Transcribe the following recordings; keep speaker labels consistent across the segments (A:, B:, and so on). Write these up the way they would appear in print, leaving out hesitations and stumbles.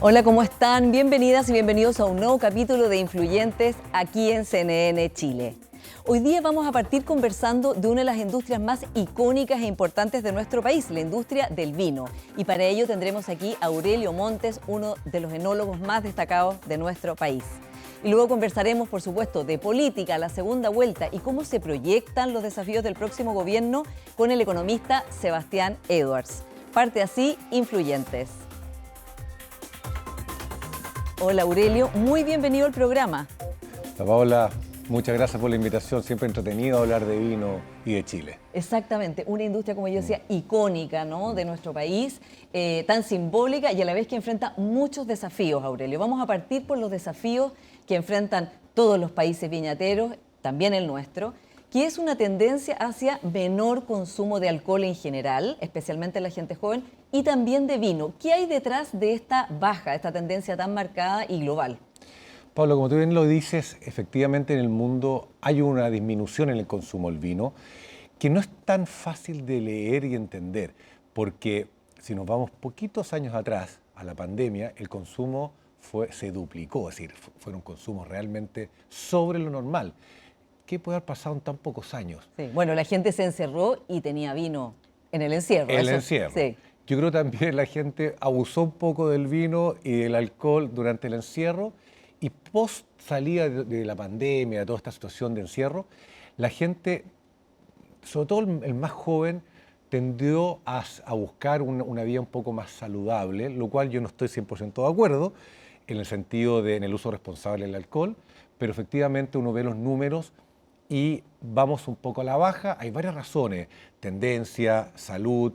A: Hola, ¿cómo están? Bienvenidas y bienvenidos a un nuevo capítulo de Influyentes aquí en CNN Chile. Hoy día vamos a partir conversando de una de las industrias más icónicas e importantes de nuestro país, la industria del vino. Y para ello tendremos aquí a Aurelio Montes, uno de los enólogos más destacados de nuestro país. Y luego conversaremos, por supuesto, de política, la segunda vuelta y cómo se proyectan los desafíos del próximo gobierno con el economista Sebastián Edwards. Parte así, Influyentes. Hola Aurelio, muy bienvenido al programa.
B: Paola, muchas gracias por la invitación, siempre entretenido hablar de vino y de Chile.
A: Exactamente, una industria, como yo decía, icónica, ¿no?, de nuestro país, tan simbólica y a la vez que enfrenta muchos desafíos, Aurelio. Vamos a partir por los desafíos que enfrentan todos los países viñateros, también el nuestro, que es una tendencia hacia menor consumo de alcohol en general, especialmente en la gente joven, y también de vino. ¿Qué hay detrás de esta baja, esta tendencia tan marcada y global?
B: Pablo, como tú bien lo dices, efectivamente en el mundo hay una disminución en el consumo del vino que no es tan fácil de leer y entender, porque si nos vamos poquitos años atrás a la pandemia, el consumo se duplicó, es decir, fueron consumos realmente sobre lo normal. ¿Qué puede haber pasado en tan pocos años?
A: Sí, bueno, la gente se encerró y tenía vino en el encierro.
B: El encierro.
A: Sí.
B: Yo creo también la gente abusó un poco del vino y del alcohol durante el encierro y post salida de la pandemia, de toda esta situación de encierro, la gente, sobre todo el más joven, tendió a buscar una vida un poco más saludable, lo cual yo no estoy 100% de acuerdo en el sentido en el uso responsable del alcohol, pero efectivamente uno ve los números y vamos un poco a la baja. Hay varias razones: tendencia, salud,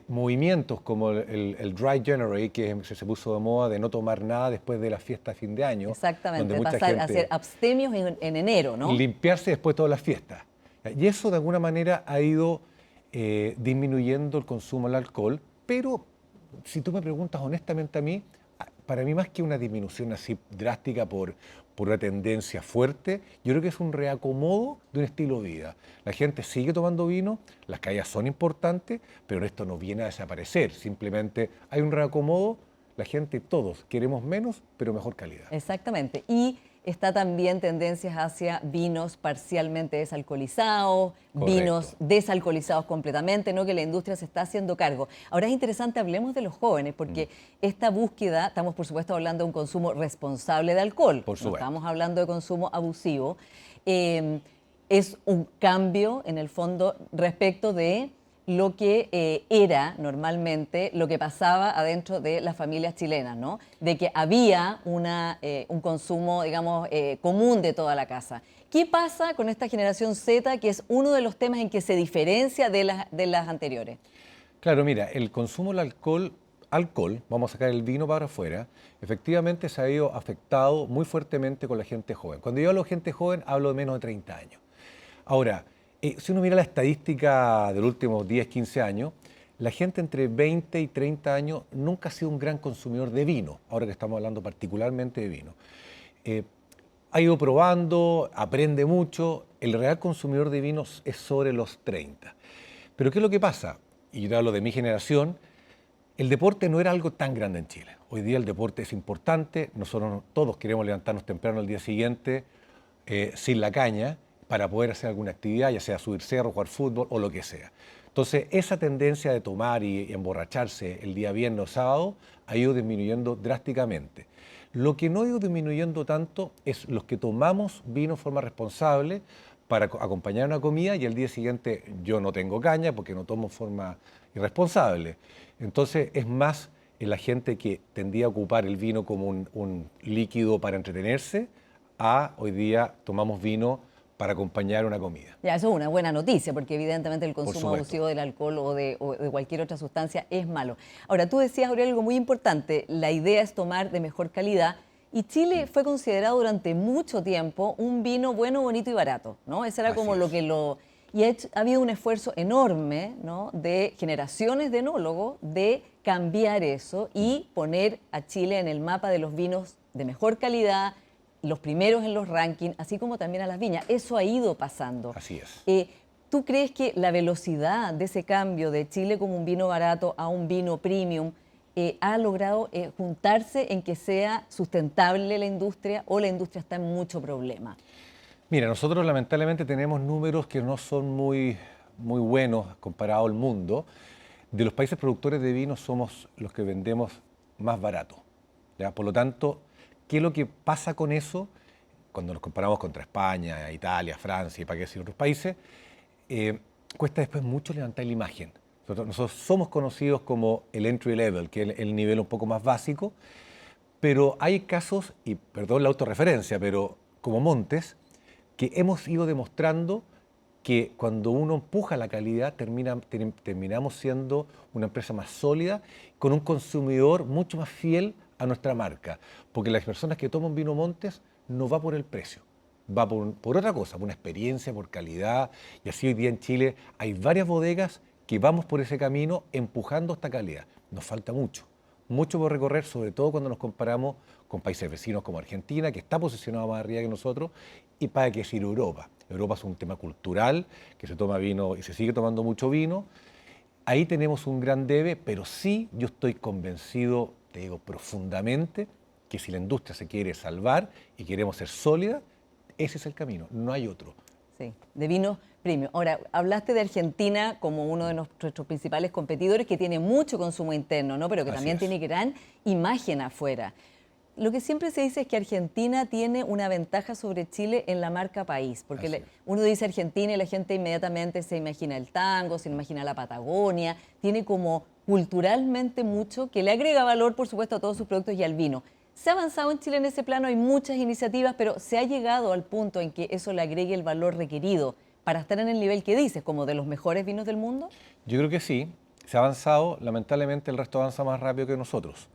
B: movimientos como el Dry January, que se puso de moda, de no tomar nada después de la fiesta de fin de año.
A: Exactamente,
B: donde mucha
A: pasar a
B: gente
A: hacer abstemios en enero, ¿no?
B: limpiarse después de todas las fiestas. Y eso de alguna manera ha ido disminuyendo el consumo del alcohol, pero si tú me preguntas honestamente a mí, para mí más que una disminución así drástica por una tendencia fuerte, yo creo que es un reacomodo de un estilo de vida. La gente sigue tomando vino, las caídas son importantes, pero esto no viene a desaparecer, simplemente hay un reacomodo, la gente, todos queremos menos, pero mejor calidad.
A: Exactamente, y está también tendencias hacia vinos parcialmente desalcoholizados,
B: Correcto.
A: Vinos desalcoholizados completamente, ¿no?, que la industria se está haciendo cargo. Ahora es interesante, hablemos de los jóvenes, porque esta búsqueda, estamos por supuesto hablando de un consumo responsable de alcohol,
B: Por
A: no
B: supuesto.
A: estamos hablando de consumo abusivo, es un cambio en el fondo respecto de lo que era normalmente, lo que pasaba adentro de las familias chilenas, ¿no? De que había un consumo, digamos, común de toda la casa. ¿Qué pasa con esta generación Z, que es uno de los temas en que se diferencia de las anteriores?
B: Claro, mira, el consumo del alcohol, vamos a sacar el vino para afuera, efectivamente se ha ido afectado muy fuertemente con la gente joven. Cuando yo hablo de gente joven, hablo de menos de 30 años. Ahora, si uno mira la estadística de los últimos 10, 15 años, la gente entre 20 y 30 años nunca ha sido un gran consumidor de vino, ahora que estamos hablando particularmente de vino. Ha ido probando, aprende mucho, el real consumidor de vinos es sobre los 30. Pero ¿qué es lo que pasa? Y yo te hablo de mi generación, el deporte no era algo tan grande en Chile. Hoy día el deporte es importante, nosotros todos queremos levantarnos temprano al día siguiente sin la caña para poder hacer alguna actividad, ya sea subir cerro, jugar fútbol o lo que sea. Entonces, esa tendencia de tomar y emborracharse el día viernes o sábado ha ido disminuyendo drásticamente. Lo que no ha ido disminuyendo tanto es los que tomamos vino de forma responsable para acompañar una comida y el día siguiente yo no tengo caña porque no tomo de forma irresponsable. Entonces, es más la gente que tendía a ocupar el vino como un líquido para entretenerse, a hoy día tomamos vino para acompañar una comida.
A: Ya, eso es una buena noticia, porque evidentemente el
B: Por
A: consumo
B: supuesto.
A: abusivo del alcohol o de cualquier otra sustancia es malo. Ahora, tú decías, Aurelio, algo muy importante, la idea es tomar de mejor calidad, y Chile fue considerado durante mucho tiempo un vino bueno, bonito y barato, ¿no? Ese era como
B: Así
A: lo
B: es.
A: que Y ha habido un esfuerzo enorme, ¿no?, de generaciones de enólogos de cambiar eso y poner a Chile en el mapa de los vinos de mejor calidad, los primeros en los rankings, así como también a las viñas. Eso ha ido pasando.
B: Así es.
A: ¿Tú crees que la velocidad de ese cambio de Chile como un vino barato a un vino premium ha logrado juntarse en que sea sustentable la industria o la industria está en mucho problema?
B: Mira, nosotros lamentablemente tenemos números que no son muy buenos comparado al mundo. De los países productores de vino somos los que vendemos más barato, ¿ya? Por lo tanto, ¿qué es lo que pasa con eso cuando nos comparamos contra España, Italia, Francia y para qué decir otros países? Cuesta después mucho levantar la imagen. Nosotros somos conocidos como el entry level, que es el nivel un poco más básico, pero hay casos, y perdón la autorreferencia, pero como Montes, que hemos ido demostrando que cuando uno empuja la calidad terminamos siendo una empresa más sólida, con un consumidor mucho más fiel a nuestra marca, porque las personas que toman vino Montes no va por el precio, va por otra cosa, por una experiencia, por calidad, y así hoy día en Chile hay varias bodegas que vamos por ese camino empujando esta calidad. Nos falta mucho por recorrer, sobre todo cuando nos comparamos con países vecinos como Argentina, que está posicionado más arriba que nosotros, y para qué decir Europa. Europa es un tema cultural, que se toma vino y se sigue tomando mucho vino. Ahí tenemos un gran debe, pero sí yo estoy convencido, te digo profundamente, que si la industria se quiere salvar y queremos ser sólida, ese es el camino, no hay otro.
A: Sí, de vinos premium. Ahora, hablaste de Argentina como uno de nuestros principales competidores que tiene mucho consumo interno, ¿no? Pero que
B: Así
A: también
B: es.
A: tiene gran imagen afuera. Lo que siempre se dice es que Argentina tiene una ventaja sobre Chile en la marca país, porque
B: Así es.
A: uno dice Argentina y la gente inmediatamente se imagina el tango, se imagina la Patagonia, tiene como culturalmente mucho que le agrega valor, por supuesto, a todos sus productos y al vino. Se ha avanzado en Chile en ese plano, hay muchas iniciativas, pero se ha llegado al punto en que eso le agregue el valor requerido para estar en el nivel que dices, como de los mejores vinos del mundo.
B: Yo creo que sí, se ha avanzado, lamentablemente el resto avanza más rápido que nosotros.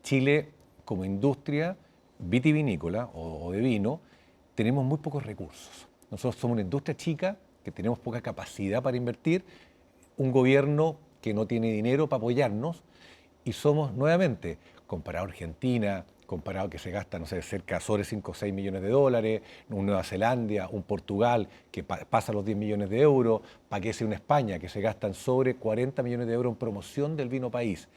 B: Chile, como industria vitivinícola o de vino, tenemos muy pocos recursos. Nosotros somos una industria chica, que tenemos poca capacidad para invertir, un gobierno que no tiene dinero para apoyarnos, y somos nuevamente, comparado a Argentina, comparado que se gasta, no sé, cerca sobre 5 o 6 millones de dólares, un Nueva Zelanda, un Portugal que pasa los 10 millones de euros, para que sea una España que se gastan sobre 40 millones de euros en promoción del vino país.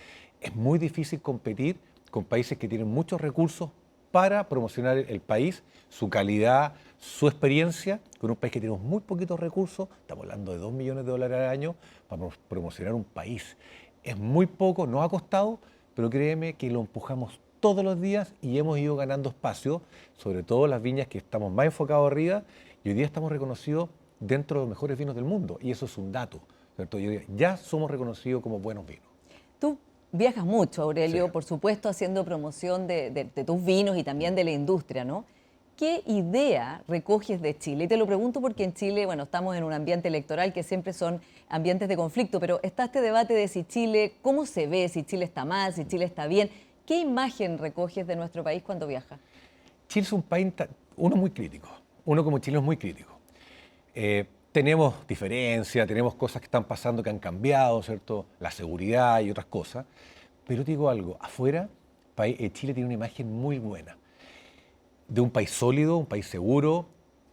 B: Es muy difícil competir con países que tienen muchos recursos para promocionar el país, su calidad, su experiencia, con un país que tiene muy poquitos recursos, estamos hablando de 2 millones de dólares al año, para promocionar un país. Es muy poco, nos ha costado, pero créeme que lo empujamos todos los días y hemos ido ganando espacio, sobre todo las viñas que estamos más enfocados arriba, y hoy día estamos reconocidos dentro de los mejores vinos del mundo, y eso es un dato, ¿cierto? Ya somos reconocidos como buenos vinos.
A: Tú viajas mucho, Aurelio,
B: Sí.
A: por supuesto, haciendo promoción de tus vinos y también de la industria, ¿no? ¿Qué idea recoges de Chile? Y te lo pregunto porque en Chile, bueno, estamos en un ambiente electoral que siempre son ambientes de conflicto, pero está este debate de si Chile, cómo se ve, si Chile está mal, si Chile está bien. ¿Qué imagen recoges de nuestro país cuando viajas?
B: Chile es un país, uno muy crítico, uno como chileno es muy crítico. Tenemos diferencias, tenemos cosas que están pasando que han cambiado, ¿cierto? La seguridad y otras cosas, pero te digo algo, afuera Chile tiene una imagen muy buena, de un país sólido, un país seguro,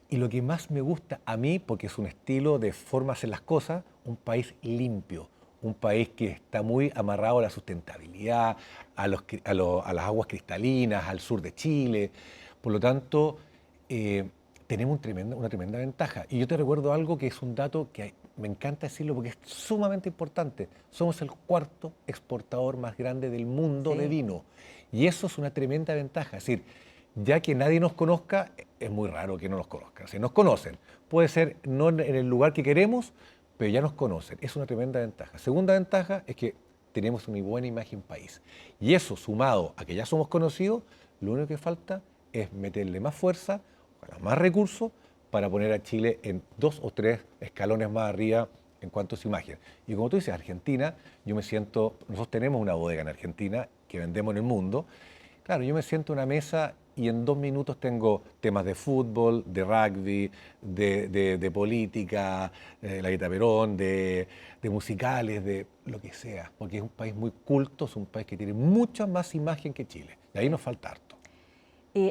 B: y lo que más me gusta a mí, porque es un estilo de forma de hacer las cosas, un país limpio, un país que está muy amarrado a la sustentabilidad, a las aguas cristalinas, al sur de Chile. Por lo tanto, tenemos una tremenda ventaja. Y yo te recuerdo algo que es un dato que me encanta decirlo porque es sumamente importante. Somos el cuarto exportador más grande del mundo
A: Sí.
B: de vino. Y eso es una tremenda ventaja. Es decir, ya que nadie nos conozca, es muy raro que no nos conozcan. Si nos conocen, puede ser no en el lugar que queremos, pero ya nos conocen. Es una tremenda ventaja. Segunda ventaja es que tenemos una buena imagen país. Y eso, sumado a que ya somos conocidos, lo único que falta es meterle más fuerza, ojalá más recursos, para poner a Chile en 2 o 3 escalones más arriba en cuanto a su imagen. Y como tú dices, Argentina, nosotros tenemos una bodega en Argentina que vendemos en el mundo. Claro, yo me siento en una mesa y en 2 minutos tengo temas de fútbol, de rugby, de política, la Guita Perón, de musicales, de lo que sea, porque es un país muy culto, es un país que tiene mucha más imagen que Chile. Y ahí nos falta harto.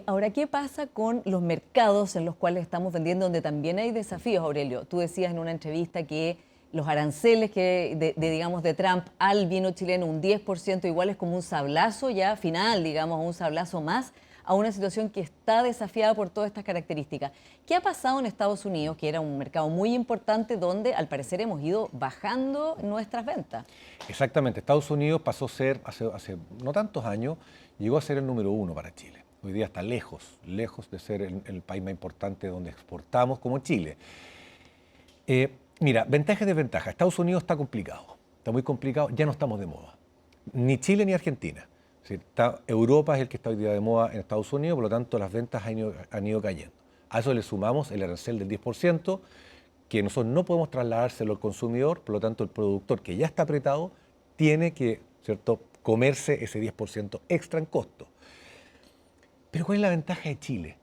A: Ahora, ¿qué pasa con los mercados en los cuales estamos vendiendo, donde también hay desafíos, Aurelio? Tú decías en una entrevista que los aranceles digamos, de Trump al vino chileno, un 10%, igual es como un sablazo ya final, digamos, un sablazo más a una situación que está desafiada por todas estas características. ¿Qué ha pasado en Estados Unidos, que era un mercado muy importante, donde al parecer hemos ido bajando nuestras ventas?
B: Exactamente. Estados Unidos pasó a ser, hace no tantos años, llegó a ser el número 1 para Chile. Hoy día está lejos de ser el país más importante donde exportamos como Chile. Mira, ventajas y desventajas. Estados Unidos está complicado, está muy complicado, ya no estamos de moda. Ni Chile ni Argentina. Es decir, Europa es el que está hoy día de moda en Estados Unidos, por lo tanto las ventas han ido cayendo. A eso le sumamos el arancel del 10%, que nosotros no podemos trasladárselo al consumidor, por lo tanto el productor que ya está apretado tiene que, ¿cierto?, comerse ese 10% extra en costo. Pero ¿cuál es la ventaja de Chile?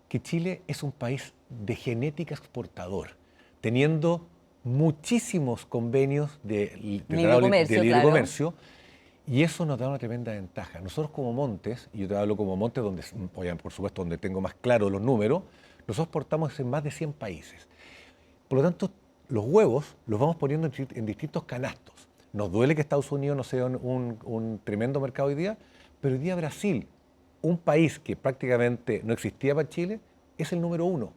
B: Que Chile es un país de genética exportador, teniendo muchísimos convenios de libre comercio, y eso nos da una tremenda ventaja. Nosotros como Montes, y yo te hablo como Montes, donde, por supuesto, donde tengo más claro los números, nosotros exportamos en más de 100 países. Por lo tanto, los huevos los vamos poniendo en distintos canastos. Nos duele que Estados Unidos no sea un tremendo mercado hoy día, pero hoy día Brasil, un país que prácticamente no existía para Chile, es el número 1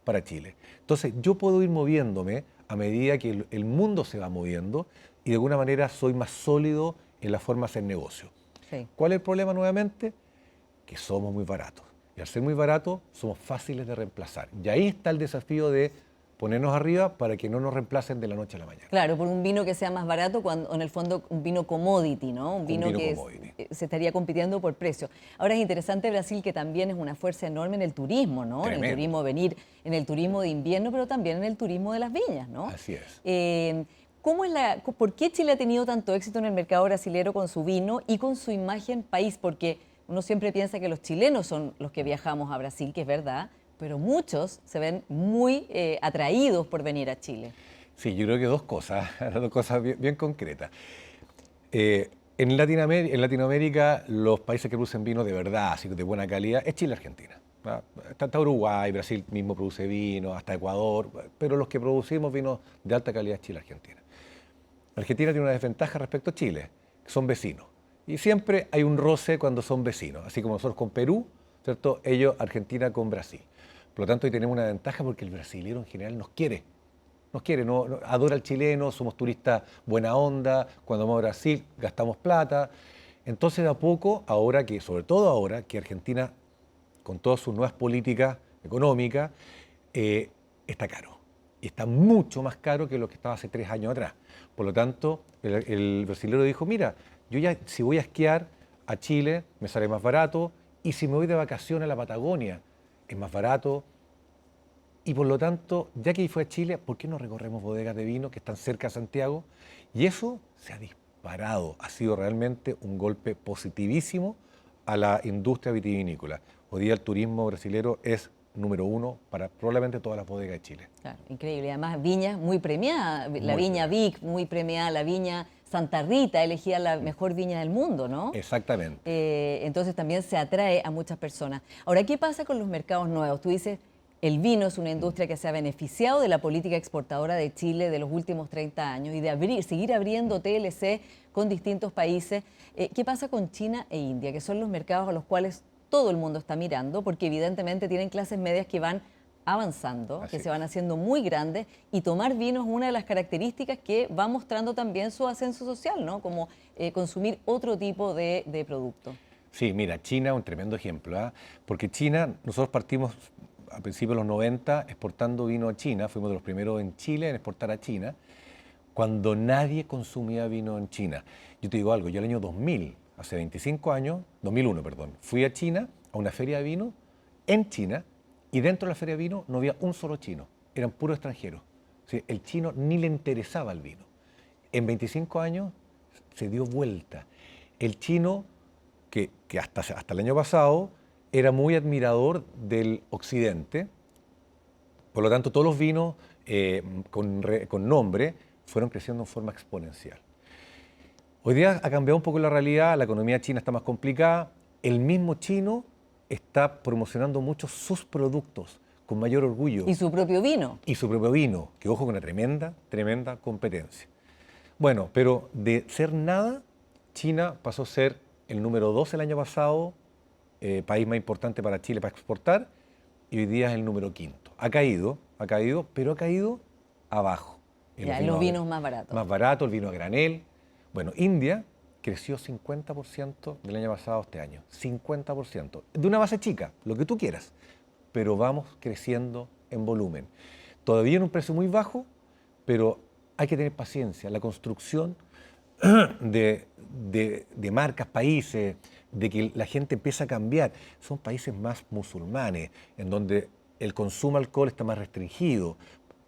B: para Chile. Entonces, yo puedo ir moviéndome a medida que el mundo se va moviendo y de alguna manera soy más sólido en la forma de hacer negocio.
A: Sí.
B: ¿Cuál es el problema nuevamente? Que somos muy baratos. Y al ser muy baratos, somos fáciles de reemplazar. Y ahí está el desafío de ponernos arriba para que no nos reemplacen de la noche a la mañana.
A: Claro, por un vino que sea más barato, cuando en el fondo un vino commodity, ¿no? Un vino que se estaría compitiendo por precio. Ahora es interesante Brasil, que también es una fuerza enorme en el turismo, ¿no?
B: Tremendo.
A: En el turismo venir, en el turismo de invierno, pero también en el turismo de las viñas, ¿no?
B: Así es.
A: ¿Por qué Chile ha tenido tanto éxito en el mercado brasilero con su vino y con su imagen país? Porque uno siempre piensa que los chilenos son los que viajamos a Brasil, que es verdad, pero muchos se ven muy atraídos por venir a Chile.
B: Sí, yo creo que dos cosas bien concretas. En Latinoamérica, los países que producen vino de verdad, así de buena calidad, es Chile y Argentina. Está Uruguay, Brasil mismo produce vino, hasta Ecuador, pero los que producimos vinos de alta calidad es Chile y Argentina. Argentina tiene una desventaja respecto a Chile, que son vecinos. Y siempre hay un roce cuando son vecinos, así como nosotros con Perú, ¿cierto? Ellos, Argentina con Brasil. Por lo tanto, hoy tenemos una ventaja porque el brasilero en general nos quiere, adora al chileno, somos turistas buena onda, cuando vamos a Brasil gastamos plata. Entonces, de a poco, sobre todo ahora que Argentina, con todas sus nuevas políticas económicas, está caro. Y está mucho más caro que lo que estaba hace 3 años atrás. Por lo tanto, el brasilero dijo, mira, yo ya si voy a esquiar a Chile, me sale más barato, y si me voy de vacaciones a la Patagonia, es más barato. Y por lo tanto, ya que fue a Chile, ¿por qué no recorremos bodegas de vino que están cerca de Santiago? Y eso se ha disparado. Ha sido realmente un golpe positivísimo a la industria vitivinícola. Hoy día el turismo brasilero es número 1 para probablemente todas las bodegas de Chile.
A: Claro, increíble. Además, viña muy premiada. La viña Vic, muy premiada. La viña Santa Rita, elegida la mejor viña del mundo, ¿no?
B: Exactamente.
A: Entonces también se atrae a muchas personas. Ahora, ¿qué pasa con los mercados nuevos? Tú dices, el vino es una industria que se ha beneficiado de la política exportadora de Chile de los últimos 30 años y de seguir abriendo TLC con distintos países. ¿Qué pasa con China e India, que son los mercados a los cuales todo el mundo está mirando, porque evidentemente tienen clases medias que van avanzando, que se van haciendo muy grandes, y tomar vino es una de las características que va mostrando también su ascenso social, ¿no? Como consumir otro tipo de producto.
B: Sí, mira, China es un tremendo ejemplo, porque China, nosotros partimos a principios de los 90 exportando vino a China, fuimos de los primeros en Chile en exportar a China, cuando nadie consumía vino en China. Yo te digo algo, yo el año 2000, hace 25 años, 2001, perdón, fui a China, a una feria de vino en China, y dentro de la feria de vino no había un solo chino, eran puros extranjeros. O sea, el chino ni le interesaba el vino. En 25 años se dio vuelta. El chino, que hasta el año pasado era muy admirador del occidente, por lo tanto todos los vinos con nombre fueron creciendo en forma exponencial. Hoy día ha cambiado un poco la realidad, la economía china está más complicada, el mismo chino está promocionando mucho sus productos con mayor orgullo.
A: Y su propio vino.
B: Y su propio vino, que ojo, con una tremenda, tremenda competencia. Bueno, pero de ser nada, China pasó a ser el número 2 el año pasado, país más importante para Chile para exportar, y hoy día es el número 5. Ha caído, pero ha caído abajo.
A: En los vinos más baratos.
B: Más barato, el vino a granel. Bueno, India creció 50% del año pasado a este año. 50%. De una base chica, lo que tú quieras. Pero vamos creciendo en volumen. Todavía en un precio muy bajo, pero hay que tener paciencia. La construcción de marcas, países, de que la gente empieza a cambiar. Son países más musulmanes, en donde el consumo de alcohol está más restringido.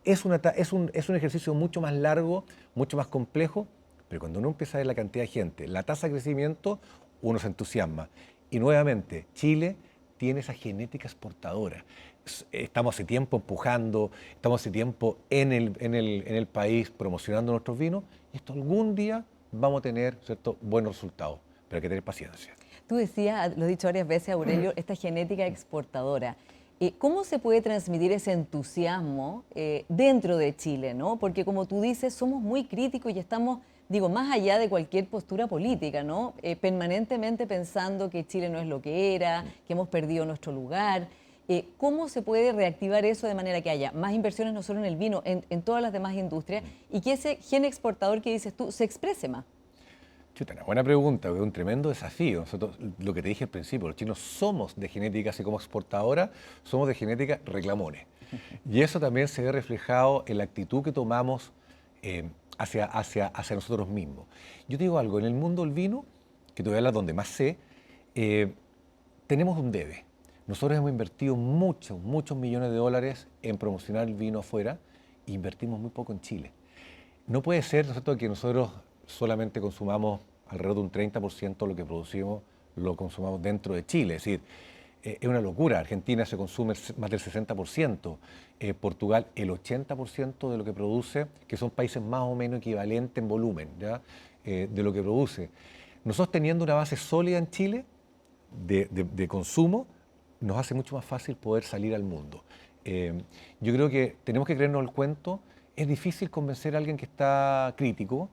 B: Es un ejercicio mucho más largo, mucho más complejo, pero cuando uno empieza a ver la cantidad de gente, la tasa de crecimiento, uno se entusiasma. Y nuevamente, Chile tiene esa genética exportadora. Estamos hace tiempo empujando, estamos hace tiempo en el país promocionando nuestros vinos, y esto algún día vamos a tener, ¿cierto?, buenos resultados, pero hay que tener paciencia.
A: Tú decías, lo he dicho varias veces, Aurelio, esta genética exportadora. ¿Cómo se puede transmitir ese entusiasmo dentro de Chile, ¿no? Porque como tú dices, somos muy críticos y estamos, digo, más allá de cualquier postura política, ¿no? Permanentemente pensando que Chile no es lo que era, que hemos perdido nuestro lugar. ¿Cómo se puede reactivar eso de manera que haya más inversiones no solo en el vino, en todas las demás industrias, y que ese gen exportador que dices tú se exprese más?
B: Chuta, una buena pregunta, es un tremendo desafío. Nosotros, lo que te dije al principio, los chinos somos de genética, así como exportadora, somos de genética reclamones. Y eso también se ve reflejado en la actitud que tomamos hacia nosotros mismos. Yo te digo algo, en el mundo del vino, que te voy a hablar donde más sé, tenemos un debe. Nosotros hemos invertido muchos millones de dólares en promocionar el vino afuera e invertimos muy poco en Chile. No puede ser, ¿no es cierto?, que nosotros solamente consumamos alrededor de un 30% de lo que producimos, lo consumamos dentro de Chile. Es decir, es una locura. Argentina se consume más del 60%, Portugal el 80% de lo que produce, que son países más o menos equivalentes en volumen, ¿ya? De lo que produce. Nosotros teniendo una base sólida en Chile de consumo, nos hace mucho más fácil poder salir al mundo. Yo creo que tenemos que creernos el cuento. Es difícil convencer a alguien que está crítico,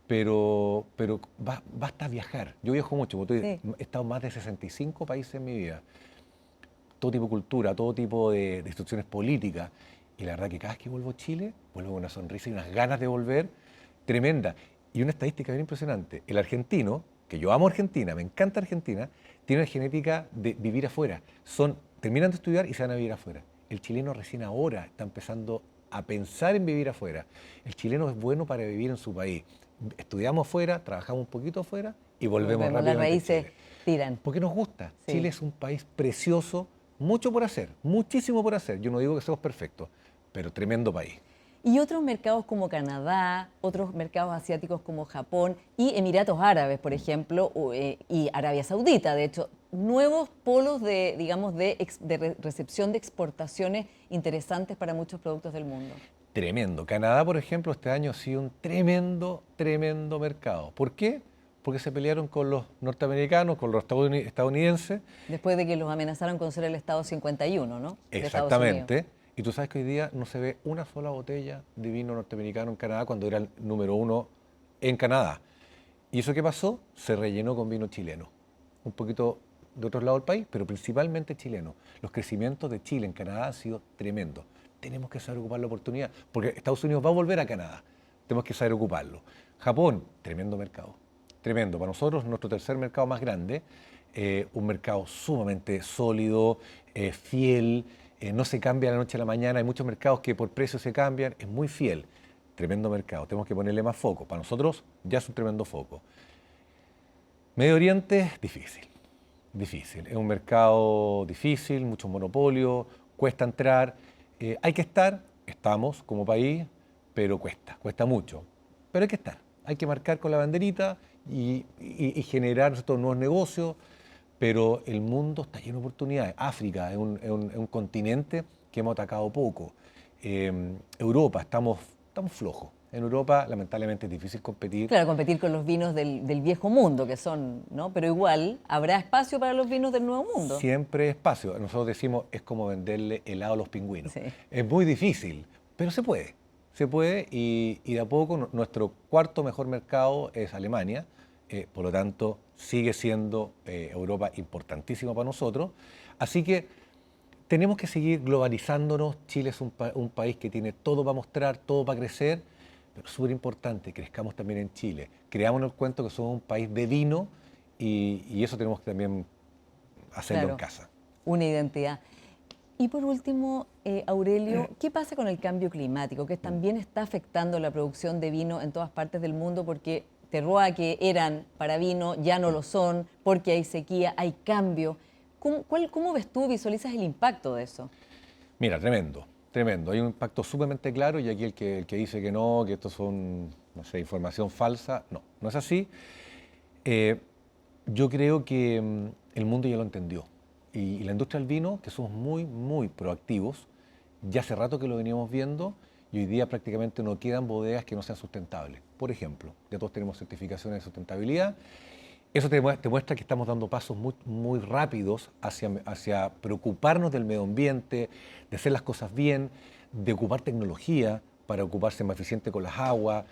B: pero basta viajar. Yo viajo mucho, porque he estado en más de 65 países en mi vida. Todo tipo de cultura, todo tipo de instituciones políticas. Y la verdad que cada vez que vuelvo a Chile, vuelvo con una sonrisa y unas ganas de volver tremenda. Y una estadística bien impresionante. El argentino, que yo amo Argentina, me encanta Argentina, tiene una genética de vivir afuera. Terminan de estudiar y se van a vivir afuera. El chileno recién ahora está empezando a pensar en vivir afuera. El chileno es bueno para vivir en su país. Estudiamos afuera, trabajamos un poquito afuera y volvemos rápidamente.
A: Las raíces tiran.
B: Porque nos gusta.
A: Sí.
B: Chile es un país precioso, mucho por hacer, muchísimo por hacer. Yo no digo que seamos perfectos, pero tremendo país.
A: Y otros mercados como Canadá, otros mercados asiáticos como Japón y Emiratos Árabes, por ejemplo, y Arabia Saudita, de hecho, nuevos polos de, digamos, de recepción de exportaciones interesantes para muchos productos del mundo.
B: Tremendo. Canadá, por ejemplo, este año ha sido un tremendo mercado. ¿Por qué? Porque se pelearon con los norteamericanos, con los estadounidenses.
A: Después de que los amenazaron con ser el Estado 51, ¿no?
B: Exactamente. Y tú sabes que hoy día no se ve una sola botella de vino norteamericano en Canadá cuando era el número 1 en Canadá. ¿Y eso qué pasó? Se rellenó con vino chileno. Un poquito de otros lados del país, pero principalmente chileno. Los crecimientos de Chile en Canadá han sido tremendos. Tenemos que saber ocupar la oportunidad, porque Estados Unidos va a volver a Canadá. Tenemos que saber ocuparlo. Japón, tremendo mercado. Tremendo. Para nosotros, nuestro tercer mercado más grande, un mercado sumamente sólido, fiel, no se cambia de la noche a la mañana. Hay muchos mercados que por precio se cambian, es muy fiel. Tremendo mercado. Tenemos que ponerle más foco. Para nosotros ya es un tremendo foco. Medio Oriente, difícil. Difícil. Es un mercado difícil, muchos monopolios, cuesta entrar. Hay que estar, estamos como país, pero cuesta mucho. Pero hay que estar, hay que marcar con la banderita y generar estos nuevos negocios, pero el mundo está lleno de oportunidades. África es un continente que hemos atacado poco. Europa, estamos flojos. En Europa, lamentablemente, es difícil competir.
A: Claro, competir con los vinos del viejo mundo, que son, ¿no? Pero igual, ¿habrá espacio para los vinos del nuevo mundo?
B: Siempre espacio. Nosotros decimos, es como venderle helado a los pingüinos.
A: Sí.
B: Es muy difícil, pero se puede. Se puede y de a poco nuestro cuarto mejor mercado es Alemania. Por lo tanto, sigue siendo Europa importantísimo para nosotros. Así que tenemos que seguir globalizándonos. Chile es un país que tiene todo para mostrar, todo para crecer, pero es súper importante, crezcamos también en Chile. Creamos el cuento que somos un país de vino y eso tenemos que también hacerlo
A: Claro,
B: en casa.
A: una identidad. Y por último, Aurelio, ¿qué pasa con el cambio climático, que también está afectando la producción de vino en todas partes del mundo? Porque terroirs que eran para vino ya no lo son, porque hay sequía, hay cambio. ¿Cómo ves tú, visualizas el impacto de eso?
B: Mira, tremendo, tremendo. Hay un impacto sumamente claro y aquí el que dice que no, que esto son, no sé, información falsa, no, no es así. Yo creo que el mundo ya lo entendió. Y la industria del vino, que somos muy, muy proactivos, ya hace rato que lo veníamos viendo y hoy día prácticamente no quedan bodegas que no sean sustentables. Por ejemplo, ya todos tenemos certificaciones de sustentabilidad. Eso te muestra que estamos dando pasos muy, muy rápidos hacia preocuparnos del medio ambiente, de hacer las cosas bien, de ocupar tecnología para ocuparse más eficiente con las aguas.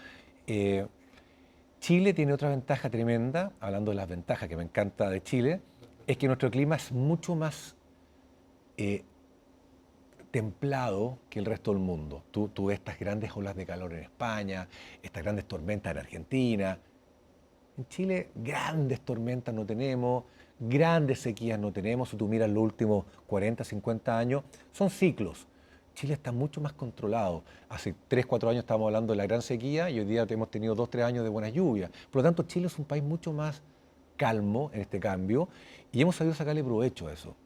B: Chile tiene otra ventaja tremenda, hablando de las ventajas que me encanta de Chile, es que nuestro clima es mucho más templado que el resto del mundo. Tú ves estas grandes olas de calor en España, estas grandes tormentas en Argentina. En Chile grandes tormentas no tenemos, grandes sequías no tenemos. Si tú miras los últimos 40, 50 años, son ciclos. Chile está mucho más controlado. Hace 3, 4 años estábamos hablando de la gran sequía y hoy día hemos tenido 2, 3 años de buenas lluvias. Por lo tanto, Chile es un país mucho más calmo en este cambio y hemos sabido sacarle provecho a eso.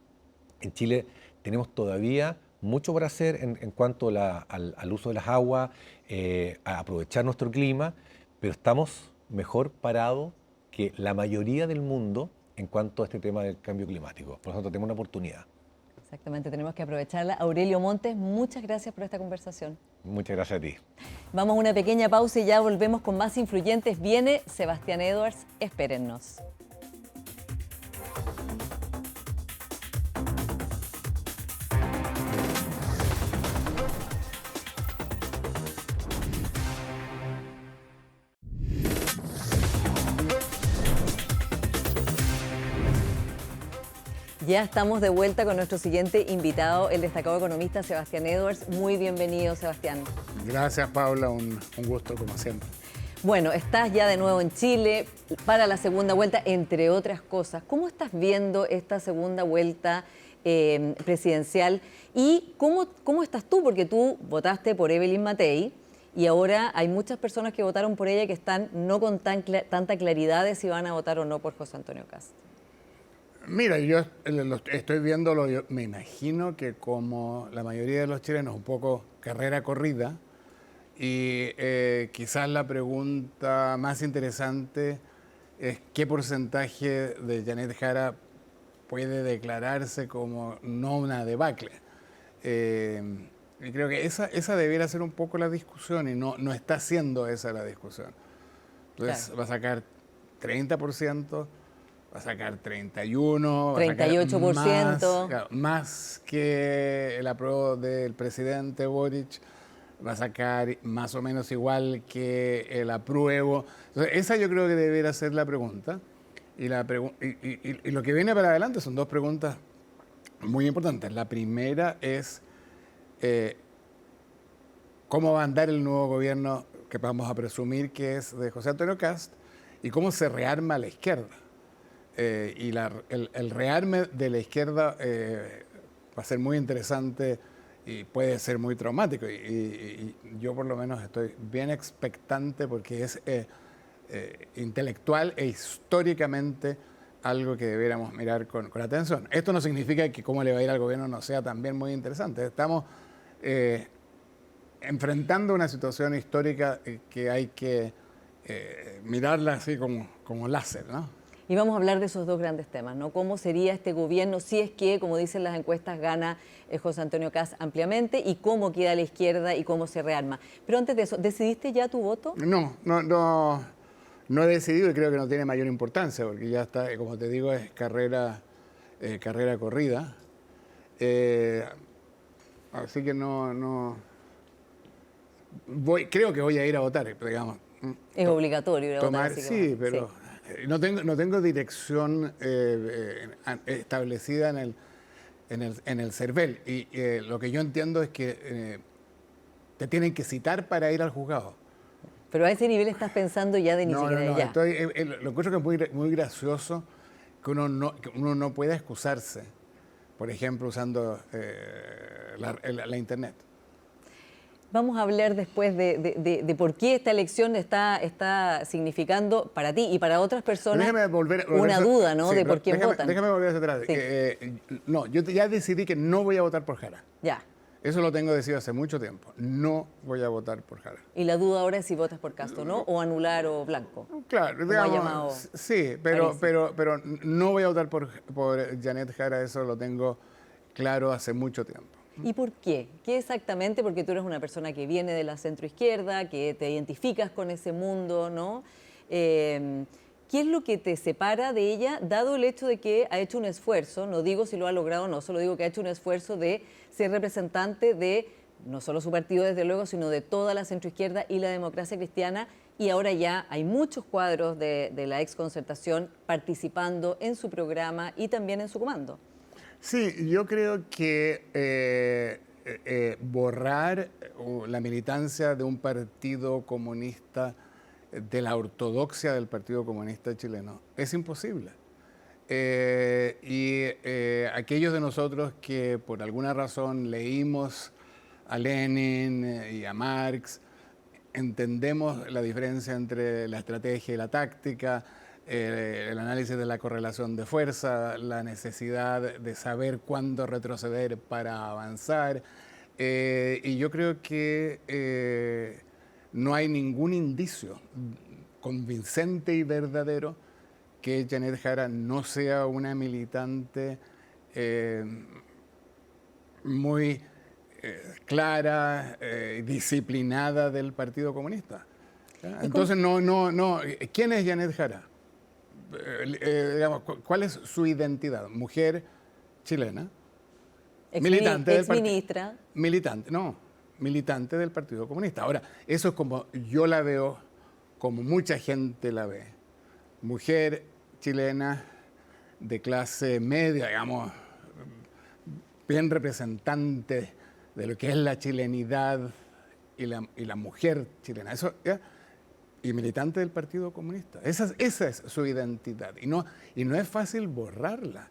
B: En Chile tenemos todavía mucho por hacer en cuanto al uso de las aguas, a aprovechar nuestro clima, pero estamos mejor parados que la mayoría del mundo en cuanto a este tema del cambio climático. Por lo tanto, tenemos una oportunidad.
A: Exactamente, tenemos que aprovecharla. Aurelio Montes, muchas gracias por esta conversación.
B: Muchas gracias a ti.
A: Vamos a una pequeña pausa y ya volvemos con más influyentes. Viene Sebastián Edwards, espérennos. Ya estamos de vuelta con nuestro siguiente invitado, el destacado economista Sebastián Edwards. Muy bienvenido, Sebastián.
C: Gracias, Paula. Un gusto, como siempre.
A: Bueno, estás ya de nuevo en Chile para la segunda vuelta, entre otras cosas. ¿Cómo estás viendo esta segunda vuelta presidencial? ¿Y cómo estás tú? Porque tú votaste por Evelyn Matei y ahora hay muchas personas que votaron por ella que están no con tanta claridad de si van a votar o no por José Antonio Kast.
C: Mira, yo lo estoy viéndolo, yo me imagino que como la mayoría de los chilenos, un poco carrera corrida, y quizás la pregunta más interesante es qué porcentaje de Janet Jara puede declararse como no una debacle. Y creo que esa debiera ser un poco la discusión y no está siendo esa la discusión. Entonces
A: Claro.
C: va a sacar 30%. Va a sacar 31,
A: 38%.
C: más que el apruebo del presidente Boric, va a sacar más o menos igual que el apruebo. Entonces, esa yo creo que debería ser la pregunta. Y lo que viene para adelante son dos preguntas muy importantes. La primera es cómo va a andar el nuevo gobierno que vamos a presumir que es de José Antonio Kast y cómo se rearma la izquierda. El rearme de la izquierda va a ser muy interesante y puede ser muy traumático. Y yo por lo menos estoy bien expectante porque es intelectual e históricamente algo que debiéramos mirar con atención. Esto no significa que cómo le va a ir al gobierno no sea también muy interesante. Estamos enfrentando una situación histórica que hay que mirarla así como láser, ¿no?
A: Y vamos a hablar de esos dos grandes temas, ¿no? ¿Cómo sería este gobierno si es que, como dicen las encuestas, gana José Antonio Kast ampliamente, y cómo queda la izquierda y cómo se rearma? Pero antes de eso, ¿decidiste ya tu voto?
C: No he decidido y creo que no tiene mayor importancia, porque ya está, como te digo, es carrera corrida. Así que creo que voy a ir a votar, digamos.
A: Es obligatorio ir a votar.
C: Sí, pero no tengo dirección establecida en el CERVEL. Y lo que yo entiendo es que te tienen que citar para ir al juzgado.
A: Pero a ese nivel estás pensando ya de ni siquiera ya.
C: Lo encuentro que es muy gracioso que uno no pueda excusarse, por ejemplo, usando la internet.
A: Vamos a hablar después de por qué esta elección está significando para ti y para otras personas una duda, ¿no?
C: Sí,
A: de por quién votan.
C: Déjame volver hacia atrás.
A: Sí.
C: No, yo ya decidí que no voy a votar por Jara.
A: Ya.
C: Eso lo tengo decidido hace mucho tiempo. No voy a votar por Jara.
A: Y la duda ahora es si votas por Kast o no, o anular o blanco.
C: Claro, digamos, sí, pero no voy a votar por Janet Jara, eso lo tengo claro hace mucho tiempo.
A: ¿Y por qué? ¿Qué exactamente? Porque tú eres una persona que viene de la centroizquierda, que te identificas con ese mundo, ¿no? ¿Qué es lo que te separa de ella, dado el hecho de que ha hecho un esfuerzo, no digo si lo ha logrado o no, solo digo que ha hecho un esfuerzo de ser representante de no solo su partido, desde luego, sino de toda la centroizquierda y la democracia cristiana, y ahora ya hay muchos cuadros de la exconcertación participando en su programa y también en su comando?
C: Sí, yo creo que borrar la militancia de un partido comunista, de la ortodoxia del Partido Comunista chileno, es imposible. Aquellos de nosotros que por alguna razón leímos a Lenin y a Marx, entendemos la diferencia entre la estrategia y la táctica, el análisis de la correlación de fuerza, la necesidad de saber cuándo retroceder para avanzar. Y yo creo que no hay ningún indicio convincente y verdadero que Janet Jara no sea una militante muy clara, disciplinada del Partido Comunista. Entonces, ¿quién es Janet Jara? Digamos, ¿cuál es su identidad? Mujer chilena, militante del Partido Comunista. Ahora, eso es como yo la veo, como mucha gente la ve. Mujer chilena de clase media, digamos, bien representante de lo que es la chilenidad y la mujer chilena. Eso, ¿ya? Y militante del Partido Comunista. Esa es su identidad. Y no es fácil borrarla.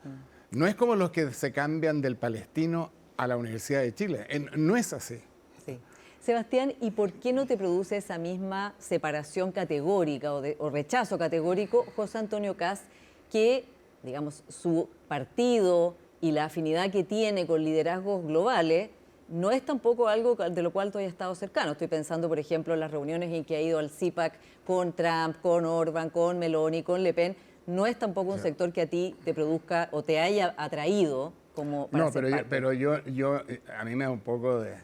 C: No es como los que se cambian del palestino a la Universidad de Chile. No es así.
A: Sí. Sebastián, ¿y por qué no te produce esa misma separación categórica o rechazo categórico José Antonio Kast, que, digamos, su partido y la afinidad que tiene con liderazgos globales no es tampoco algo de lo cual tú hayas estado cercano? Estoy pensando, por ejemplo, en las reuniones en que ha ido al CIPAC con Trump, con Orban, con Meloni, con Le Pen. No es tampoco un sector que a ti te produzca o te haya atraído como para ser parte.
C: Pero yo a mí me da un poco de,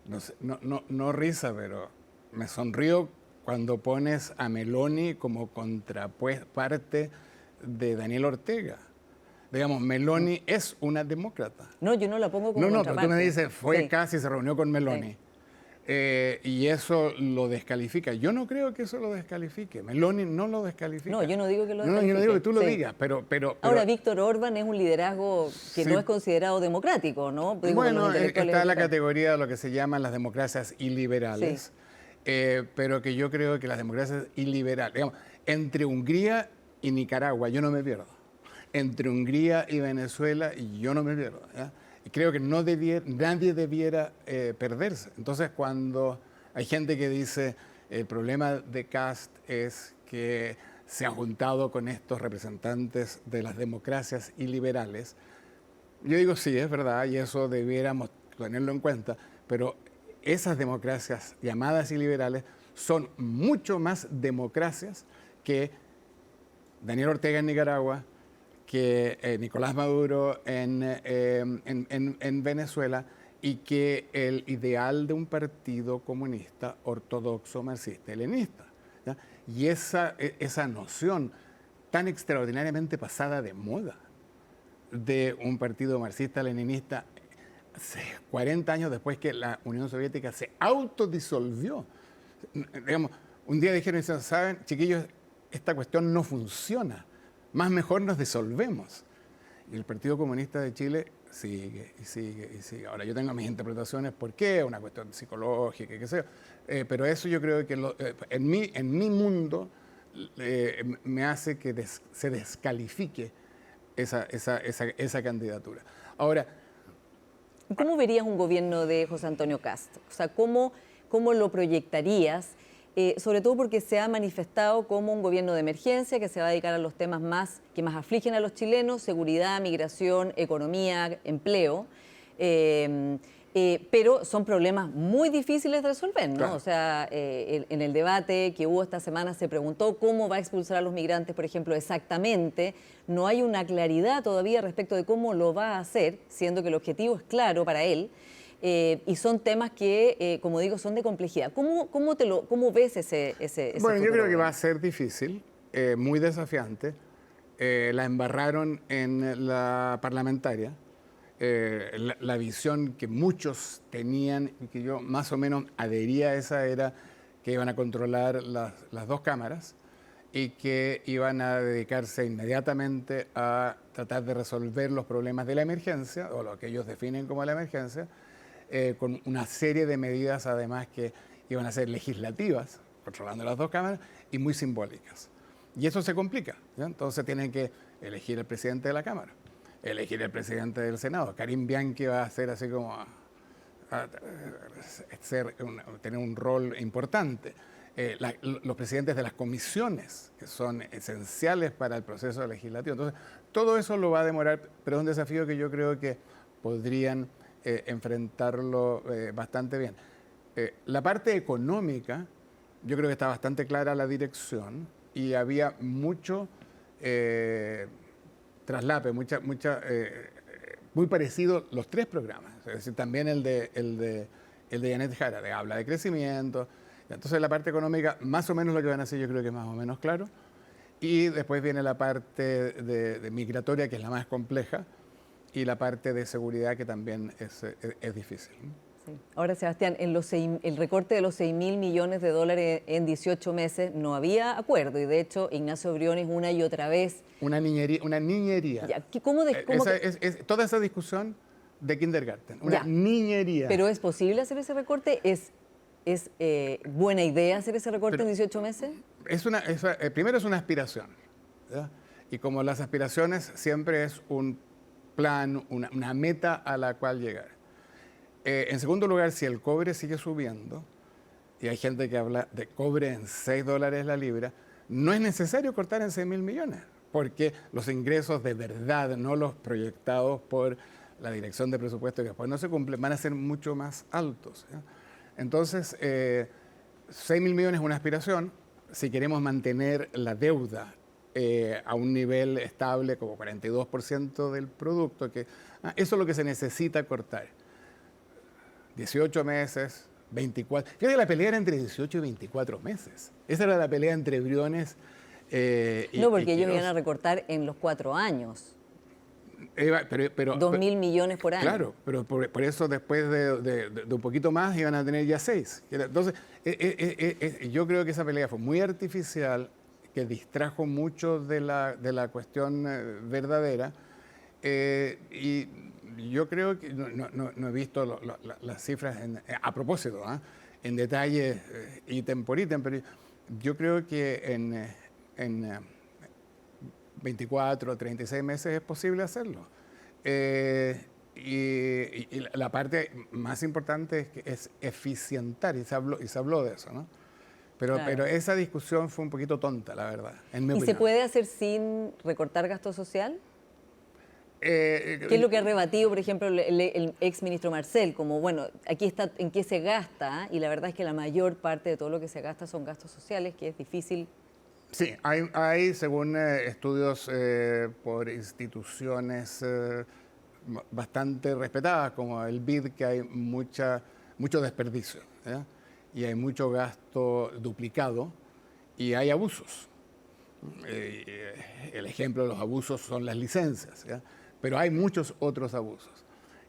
C: no risa, pero me sonrío cuando pones a Meloni como contraparte de Daniel Ortega. Digamos, Meloni es una demócrata.
A: No, yo no la pongo como contraparte.
C: Pero tú me dices, casi se reunió con Meloni. Sí. Y eso lo descalifica. Yo no creo que eso lo descalifique. Meloni no lo descalifica.
A: No, yo no digo que lo descalifique.
C: Yo no digo que tú lo digas, pero...
A: Ahora, Víctor Orbán es un liderazgo que no es considerado democrático, ¿no?
C: Bueno, está en la categoría de lo que se llaman las democracias iliberales, pero que yo creo que las democracias iliberales, digamos, entre Hungría y Nicaragua, yo no me pierdo. Entre Hungría y Venezuela, y yo no me pierdo. ¿Ya? Y creo que nadie debiera perderse. Entonces, cuando hay gente que dice el problema de Kast es que se ha juntado con estos representantes de las democracias iliberales, yo digo sí, es verdad, y eso debiéramos tenerlo en cuenta, pero esas democracias llamadas iliberales son mucho más democracias que Daniel Ortega en Nicaragua, que Nicolás Maduro en Venezuela, y que el ideal de un partido comunista ortodoxo marxista-leninista. Y esa noción tan extraordinariamente pasada de moda de un partido marxista-leninista 40 años después que la Unión Soviética se autodisolvió. Digamos, un día dijeron, ¿saben, chiquillos? Esta cuestión no funciona. Más mejor nos disolvemos. Y el Partido Comunista de Chile sigue y sigue y sigue. Ahora, yo tengo mis interpretaciones por qué, una cuestión psicológica, qué sé yo. Pero eso yo creo que en mi mundo me hace que se descalifique esa candidatura. Ahora,
A: ¿cómo verías un gobierno de José Antonio Kast? O sea, ¿cómo lo proyectarías? Sobre todo porque se ha manifestado como un gobierno de emergencia que se va a dedicar a los temas que más afligen a los chilenos: seguridad, migración, economía, empleo. Pero son problemas muy difíciles de resolver, ¿no?
C: Claro.
A: O sea, en el debate que hubo esta semana se preguntó cómo va a expulsar a los migrantes, por ejemplo, exactamente. No hay una claridad todavía respecto de cómo lo va a hacer, siendo que el objetivo es claro para él. Y son temas que, como digo, son de complejidad. ¿Cómo ves ese
C: bueno, yo
A: futuro?
C: creo que va a ser difícil, muy desafiante. La embarraron en la parlamentaria. La visión que muchos tenían y que yo más o menos adhería a esa era que iban a controlar las dos cámaras y que iban a dedicarse inmediatamente a tratar de resolver los problemas de la emergencia, o lo que ellos definen como la emergencia, con una serie de medidas además que iban a ser legislativas, controlando las dos cámaras, y muy simbólicas. Y eso se complica, ¿ya? Entonces tienen que elegir el presidente de la Cámara, elegir el presidente del Senado. Karim Bianchi va a ser así como tener un rol importante. Los presidentes de las comisiones, que son esenciales para el proceso legislativo. Entonces, todo eso lo va a demorar, pero es un desafío que yo creo que podrían enfrentarlo bastante bien. La parte económica, yo creo que está bastante clara la dirección y había mucho traslape, muy parecido los tres programas. Es decir, también el de Janet Jara, de habla de crecimiento. Entonces la parte económica, más o menos lo que van a hacer, yo creo que es más o menos claro. Y después viene la parte de migratoria, que es la más compleja, y la parte de seguridad, que también es difícil.
A: Sí. Ahora, Sebastián, el recorte de los $6.000 millones en 18 meses no había acuerdo, y de hecho Ignacio Briones una y otra vez...
C: Una niñería.
A: Ya,
C: toda esa discusión de kindergarten, una niñería.
A: ¿Pero es posible hacer ese recorte? ¿Es buena idea hacer ese recorte en 18 meses?
C: Primero es una aspiración, ¿verdad? Y como las aspiraciones siempre es un plan, una meta a la cual llegar. En segundo lugar, si el cobre sigue subiendo, y hay gente que habla de cobre en $6 la libra, no es necesario cortar en 6.000 millones, porque los ingresos de verdad, no los proyectados por la dirección de presupuesto, que después no se cumplen, van a ser mucho más altos, ¿ya? Entonces, 6.000 millones es una aspiración. Si queremos mantener la deuda a un nivel estable, como 42% del producto, eso es lo que se necesita cortar. 18 meses, 24. Fíjate que la pelea era entre 18 y 24 meses. Esa era la pelea entre Briones
A: No, porque ellos iban a recortar en los 4 años.
C: Pero
A: 2.000 millones por año.
C: Claro, pero por eso después de un poquito más iban a tener ya 6. Entonces, yo creo que esa pelea fue muy artificial, que distrajo mucho de la cuestión verdadera. Y yo creo que no he visto las cifras a propósito, en detalle, ítem por ítem, pero yo creo que en 24 o 36 meses es posible hacerlo. Y la parte más importante es que es eficientar, y se habló de eso, ¿no? Pero esa discusión fue un poquito tonta, la verdad, en mi opinión.
A: ¿Se puede hacer sin recortar gasto social? ¿Qué es lo que ha rebatido, por ejemplo, el ex ministro Marcel? Como, bueno, aquí está en qué se gasta, y la verdad es que la mayor parte de todo lo que se gasta son gastos sociales, que es difícil
C: Sí, hay según estudios por instituciones bastante respetadas, como el BID, que hay mucho desperdicio, ¿ya? Y hay mucho gasto duplicado y hay abusos. El ejemplo de los abusos son las licencias, ¿ya? Pero hay muchos otros abusos.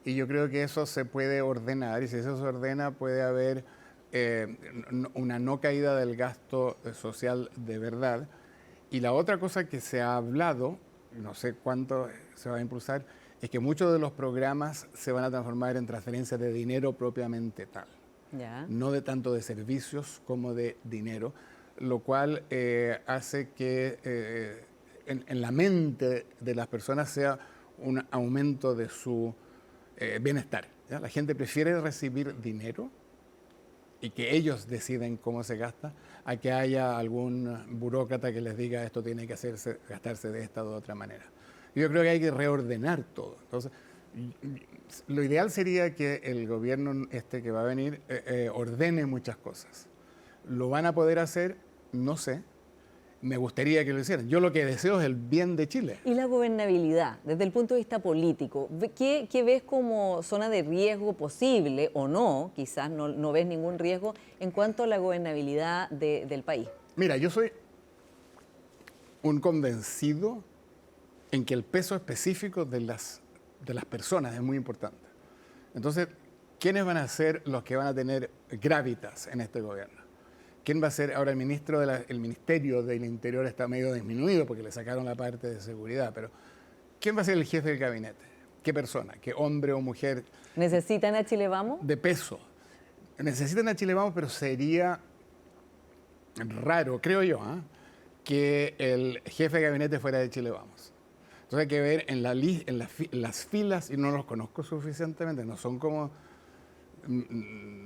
C: Y yo creo que eso se puede ordenar, y si eso se ordena puede haber una no caída del gasto social de verdad. Y la otra cosa que se ha hablado, no sé cuánto se va a impulsar, es que muchos de los programas se van a transformar en transferencias de dinero propiamente tal.
A: Ya.
C: No de tanto de servicios como de dinero, lo cual hace que en la mente de las personas sea un aumento de su bienestar, ¿ya? La gente prefiere recibir dinero y que ellos deciden cómo se gasta, a que haya algún burócrata que les diga esto tiene que hacerse, gastarse de esta o de otra manera. Yo creo que hay que reordenar todo. Entonces, lo ideal sería que el gobierno que va a venir ordene muchas cosas. ¿Lo van a poder hacer? No sé. Me gustaría que lo hicieran. Yo lo que deseo es el bien de Chile.
A: Y la gobernabilidad, desde el punto de vista político, ¿qué ves como zona de riesgo posible o no? Quizás no ves ningún riesgo en cuanto a la gobernabilidad del país.
C: Mira, yo soy un convencido en que el peso específico de las personas es muy importante. Entonces, ¿quiénes van a ser los que van a tener gravitas en este gobierno? ¿Quién va a ser? Ahora el Ministerio del Interior está medio disminuido porque le sacaron la parte de seguridad, pero ¿quién va a ser el jefe del gabinete? ¿Qué persona? ¿Qué hombre o mujer?
A: ¿Necesitan a Chile Vamos?
C: De peso. Necesitan a Chile Vamos, pero sería raro, creo yo, que el jefe de gabinete fuera de Chile Vamos. Entonces hay que ver en las filas, y no los conozco suficientemente, no son como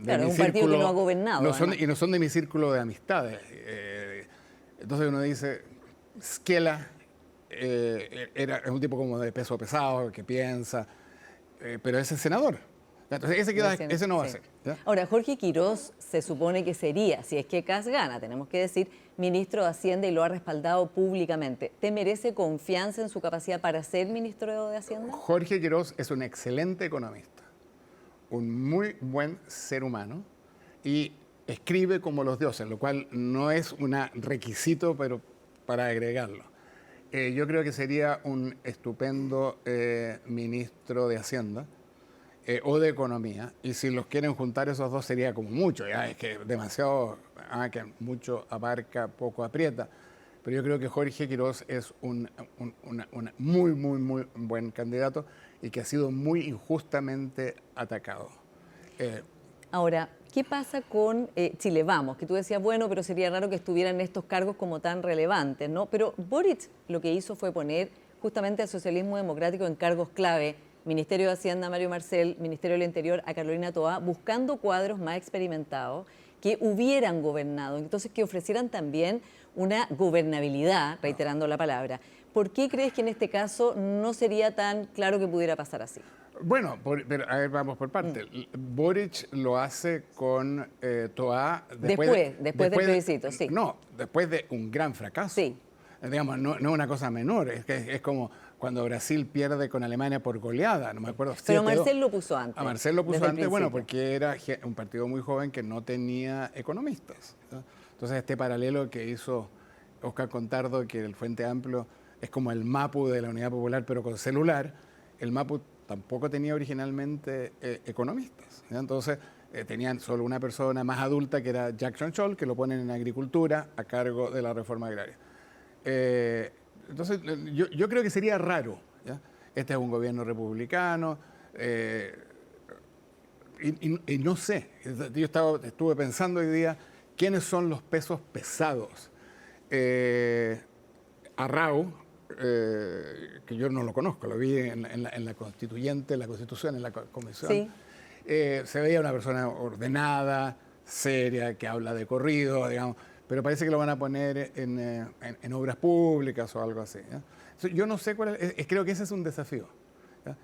A: claro, es un partido que no ha gobernado.
C: Y no son de mi círculo de amistades. Entonces uno dice, Skela es un tipo como de peso pesado, que piensa, pero ese es senador. Entonces ese no va a ser. ¿Ya?
A: Ahora, Jorge Quirós se supone que sería, si es que Kast gana, tenemos que decir, ministro de Hacienda y lo ha respaldado públicamente. ¿Te merece confianza en su capacidad para ser ministro de Hacienda?
C: Jorge Quirós es un excelente economista, un muy buen ser humano y escribe como los dioses, lo cual no es un requisito, pero para agregarlo. Yo creo que sería un estupendo ministro de Hacienda o de Economía, y si los quieren juntar esos dos sería como mucho, ya es que demasiado, que mucho abarca, poco aprieta. Pero yo creo que Jorge Quirós es un muy, muy, muy buen candidato y que ha sido muy injustamente atacado.
A: Ahora, ¿qué pasa con Chile Vamos? Que tú decías, bueno, pero sería raro que estuvieran estos cargos como tan relevantes, ¿no? Pero Boric lo que hizo fue poner justamente al socialismo democrático en cargos clave, Ministerio de Hacienda, Mario Marcel, Ministerio del Interior, a Carolina Toá, buscando cuadros más experimentados que hubieran gobernado, entonces que ofrecieran también una gobernabilidad, reiterando la palabra. ¿Por qué crees que en este caso no sería tan claro que pudiera pasar así?
C: Bueno, pero a ver, vamos por partes. Boric lo hace con Toá
A: después del plebiscito, sí.
C: No, después de un gran fracaso.
A: Sí.
C: Digamos, no es una cosa menor, es como cuando Brasil pierde con Alemania por goleada, no me acuerdo.
A: Pero Marcel lo puso antes.
C: A Marcel lo puso antes, bueno, porque era un partido muy joven que no tenía economistas, ¿no? Entonces este paralelo que hizo Óscar Contardo, que el Frente Amplio es como el MAPU de la Unidad Popular, pero con celular, el MAPU tampoco tenía originalmente economistas, ¿no? Entonces tenían solo una persona más adulta, que era Jackson Scholl, que lo ponen en agricultura a cargo de la reforma agraria. Entonces, yo creo que sería raro, ¿ya? Este es un gobierno republicano, y no sé, yo estuve pensando hoy día quiénes son los pesos pesados. Arrau, que yo no lo conozco, lo vi en la Constituyente, en la Constitución, en la Comisión.
A: Sí.
C: Se veía una persona ordenada, seria, que habla de corrido, digamos, pero parece que lo van a poner en obras públicas o algo así, ¿ya? Yo no sé cuál es, creo que ese es un desafío, ¿ya?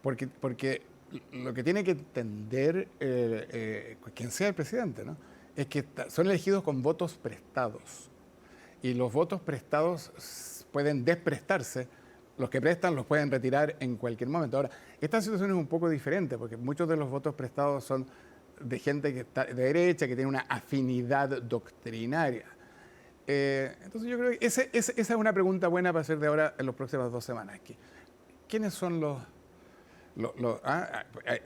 C: Porque lo que tiene que entender quien sea el presidente, ¿no?, es que son elegidos con votos prestados. y los votos prestados pueden desprestarse. Los que prestan los pueden retirar en cualquier momento. Ahora, esta situación es un poco diferente porque muchos de los votos prestados son de gente que está de derecha, que tiene una afinidad doctrinaria. Entonces yo creo que esa es una pregunta buena para hacer de ahora en las próximas 2 semanas. ¿Quiénes son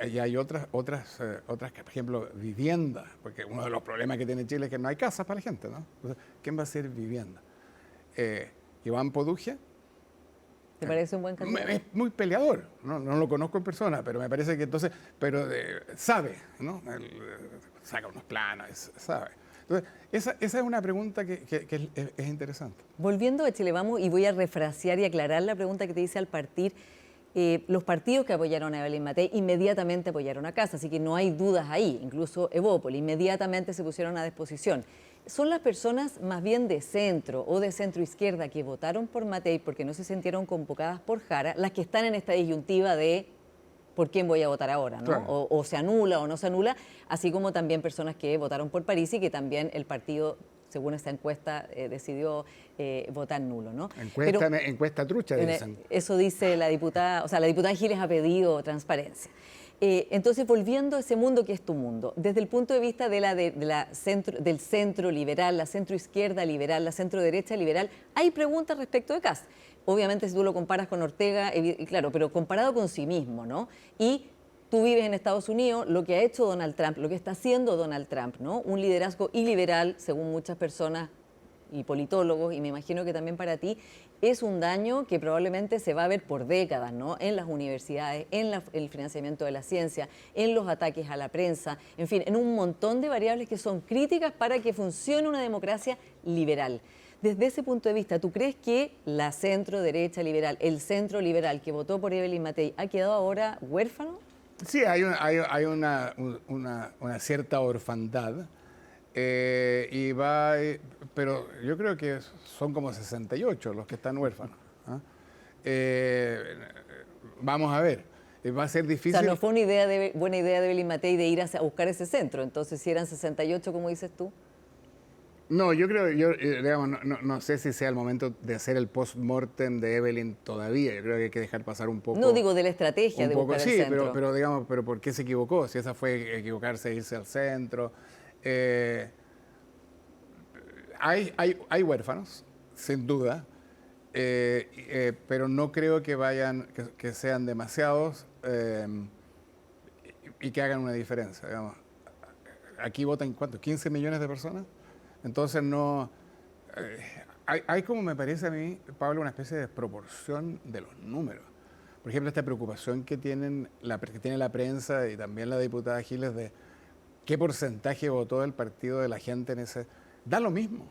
C: y hay otras, por ejemplo, vivienda, porque uno de los problemas que tiene Chile es que no hay casas para la gente, ¿no? Entonces, ¿quién va a ser vivienda? Iván Produgia.
A: ¿Te parece un buen candidato?
C: Es muy peleador, no lo conozco en persona, pero me parece que entonces, sabe, ¿no? Él, saca unos planos, sabe. Entonces, esa es una pregunta que es interesante.
A: Volviendo a Chile Vamos, y voy a refrasear y aclarar la pregunta que te hice al partir. Los partidos que apoyaron a Evelyn Matei inmediatamente apoyaron a Kast, así que no hay dudas ahí, incluso Evópoli, inmediatamente se pusieron a disposición. Son las personas más bien de centro o de centro izquierda que votaron por Matei porque no se sintieron convocadas por Jara, las que están en esta disyuntiva de por quién voy a votar ahora, ¿no?
C: Claro.
A: O se anula o no se anula, así como también personas que votaron por Parisi y que también el partido, según esta encuesta, decidió votar nulo, ¿no?
C: Encuesta trucha, dicen.
A: Eso dice la diputada, o sea, la diputada Giles ha pedido transparencia. Entonces, volviendo a ese mundo que es tu mundo, desde el punto de vista del centro liberal, la centro izquierda liberal, la centro derecha liberal, hay preguntas respecto de Kast. Obviamente, si tú lo comparas con Ortega, claro, pero comparado con sí mismo, ¿no? Y tú vives en Estados Unidos, lo que ha hecho Donald Trump, lo que está haciendo Donald Trump, ¿no? Un liderazgo iliberal, según muchas personas y politólogos, y me imagino que también para ti, es un daño que probablemente se va a ver por décadas, ¿no? En las universidades, en el financiamiento de la ciencia, en los ataques a la prensa, en fin, en un montón de variables que son críticas para que funcione una democracia liberal. Desde ese punto de vista, ¿tú crees que la centro derecha liberal, el centro liberal que votó por Evelyn Matei, ha quedado ahora huérfano?
C: Sí, hay una cierta orfandad. Pero yo creo que son como 68 los que están huérfanos. Vamos a ver, va a ser difícil.
A: O sea, no fue una buena idea de Evelyn Matei de ir a buscar ese centro, entonces si eran 68, como dices tú.
C: No, yo creo, digamos, no sé si sea el momento de hacer el post-mortem de Evelyn todavía. Yo creo que hay que dejar pasar un poco.
A: No digo de la estrategia de buscar el centro.
C: Pero digamos, ¿por qué se equivocó? Si esa fue equivocarse e irse al centro. Hay huérfanos, sin duda, pero no creo que sean demasiados y que hagan una diferencia. Digamos. Aquí votan, ¿cuánto? ¿15 millones de personas? Entonces no... hay como me parece a mí, Pablo, una especie de desproporción de los números. Por ejemplo, esta preocupación que tiene la prensa y también la diputada Giles de qué porcentaje votó el partido de la gente en ese... Da lo mismo.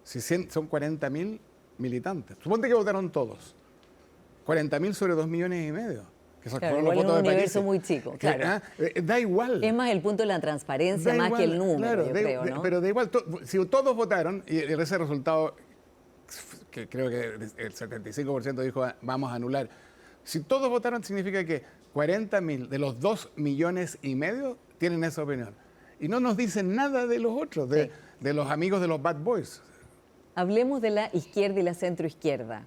C: Si son 40.000 militantes. Suponte que votaron todos. 40.000 sobre 2,5 millones. Que son
A: claro,
C: los
A: igual
C: votos
A: en un
C: de
A: universo
C: París.
A: muy chico, claro.
C: Da igual.
A: Es más el punto de la transparencia, más que el número,
C: claro,
A: yo creo, ¿no?
C: Pero da igual. Si todos votaron, y ese resultado, que creo que el 75% dijo vamos a anular. Si todos votaron, significa que 40.000 de los 2,5 millones tienen esa opinión. Y no nos dicen nada de los otros, de los amigos de los Bad Boys.
A: Hablemos de la izquierda y la centroizquierda.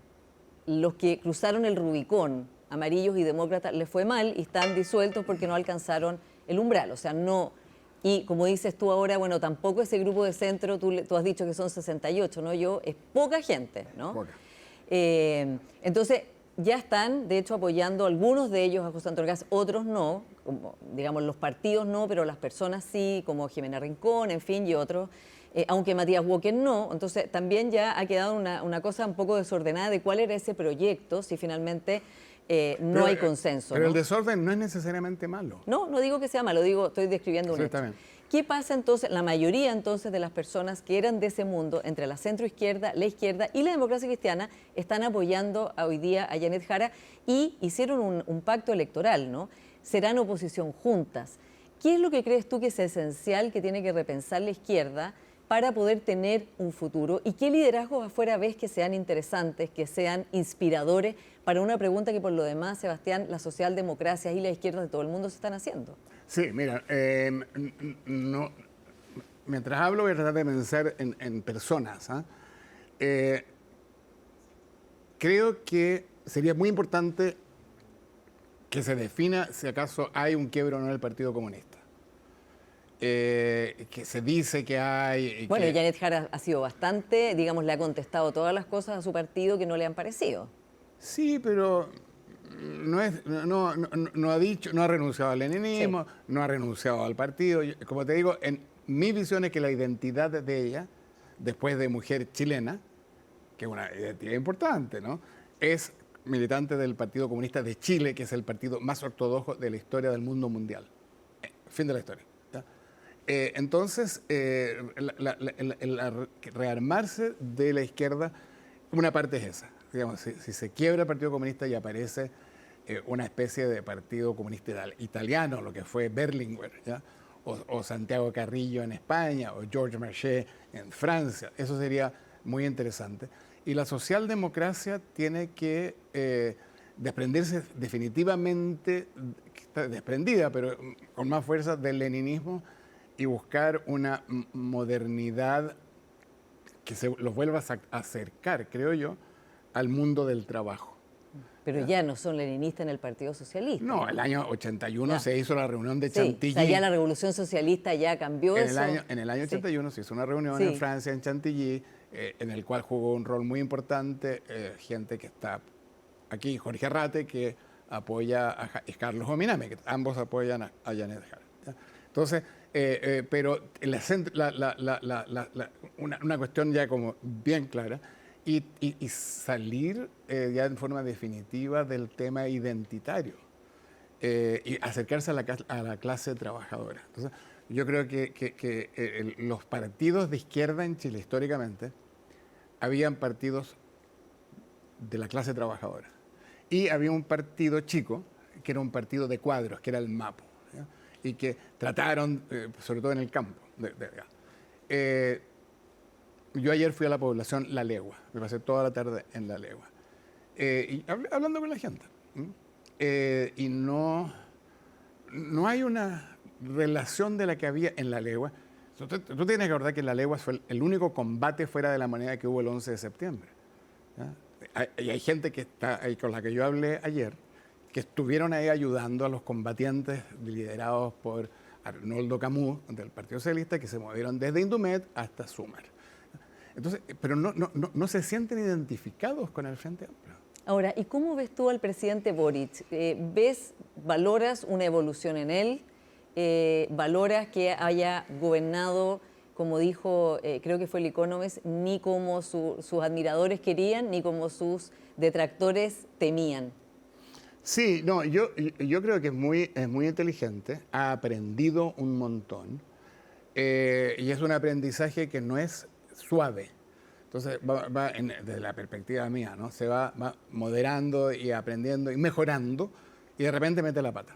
A: Los que cruzaron el Rubicón, amarillos y demócratas, les fue mal y están disueltos porque no alcanzaron el umbral. O sea, no... Y como dices tú ahora, bueno, tampoco ese grupo de centro, tú has dicho que son 68, ¿no? Es poca gente, ¿no?
C: Poca.
A: Entonces, ya están, de hecho, apoyando algunos de ellos a José Antonio Kast, otros no, como, digamos, los partidos no, pero las personas sí, como Jimena Rincón, en fin, y otros, aunque Matías Walker no. Entonces, también ya ha quedado una cosa un poco desordenada de cuál era ese proyecto, si finalmente no hay consenso.
C: Pero
A: ¿no?
C: el desorden no es necesariamente malo.
A: No digo que sea malo, estoy describiendo un hecho. ¿Qué pasa entonces? La mayoría entonces de las personas que eran de ese mundo, entre la centroizquierda, la izquierda y la democracia cristiana, están apoyando hoy día a Janet Jara y hicieron un pacto electoral, ¿no? Serán oposición juntas. ¿Qué es lo que crees tú que es esencial que tiene que repensar la izquierda para poder tener un futuro? ¿Y qué liderazgos afuera ves que sean interesantes, que sean inspiradores para una pregunta que por lo demás, Sebastián, las socialdemocracias y la izquierda de todo el mundo se están haciendo?
C: Sí, mira, mientras hablo voy a tratar de pensar en personas. Creo que sería muy importante que se defina si acaso hay un quiebre o no en el Partido Comunista. Que se dice que hay...
A: Bueno, Janet Jara ha sido bastante, digamos, le ha contestado todas las cosas a su partido que no le han parecido.
C: Sí, pero no ha dicho, no ha renunciado al leninismo, sí, no ha renunciado al partido. Como te digo, en mi visión es que la identidad de ella, después de mujer chilena, que es una identidad importante, ¿no?, es militante del Partido Comunista de Chile, que es el partido más ortodoxo de la historia del mundo mundial. Fin de la historia. Entonces, el rearmarse de la izquierda, una parte es esa. Digamos, si se quiebra el Partido Comunista y aparece una especie de Partido Comunista italiano, lo que fue Berlinguer, ¿ya?, o Santiago Carrillo en España, o Georges Marchais en Francia, eso sería muy interesante. Y la socialdemocracia tiene que desprenderse definitivamente, está desprendida, pero con más fuerza, del leninismo y buscar una modernidad que los vuelva a acercar, creo yo, al mundo del trabajo.
A: Pero ya no son leninistas en el Partido Socialista.
C: No, el año 81 se hizo la reunión de Chantilly.
A: O sea, ya la Revolución Socialista ya cambió eso.
C: En el año 81 se hizo una reunión en Francia, en Chantilly, en el cual jugó un rol muy importante gente que está aquí, Jorge Arrate, que apoya a Carlos Ominami, que ambos apoyan a Janet Jara. Entonces, pero una cuestión ya como bien clara, y salir ya en forma definitiva del tema identitario y acercarse a la clase trabajadora. Entonces, yo creo que los partidos de izquierda en Chile históricamente habían partidos de la clase trabajadora y había un partido chico que era un partido de cuadros, que era el MAPO, ¿ya?, y que trataron, sobre todo en el campo. Yo ayer fui a la población La Legua, me pasé toda la tarde en La Legua, y hablando con la gente. Y no hay una relación de la que había en La Legua. Tú tienes que recordar que La Legua fue el único combate fuera de la moneda que hubo el 11 de septiembre. ¿Ya? Y hay gente que está ahí con la que yo hablé ayer, que estuvieron ahí ayudando a los combatientes liderados por Arnoldo Camus del Partido Socialista, que se movieron desde Indumet hasta Sumar. Entonces, pero no se sienten identificados con el Frente Amplio.
A: Ahora, ¿y cómo ves tú al presidente Boric? ¿Valoras una evolución en él? ¿Valoras que haya gobernado, como dijo, creo que fue el Economist, ni como sus admiradores querían, ni como sus detractores temían?
C: Sí, no, yo creo que es muy inteligente, ha aprendido un montón, y es un aprendizaje que no es suave. Entonces, desde la perspectiva mía, ¿no?, se va moderando y aprendiendo y mejorando, y de repente mete la pata.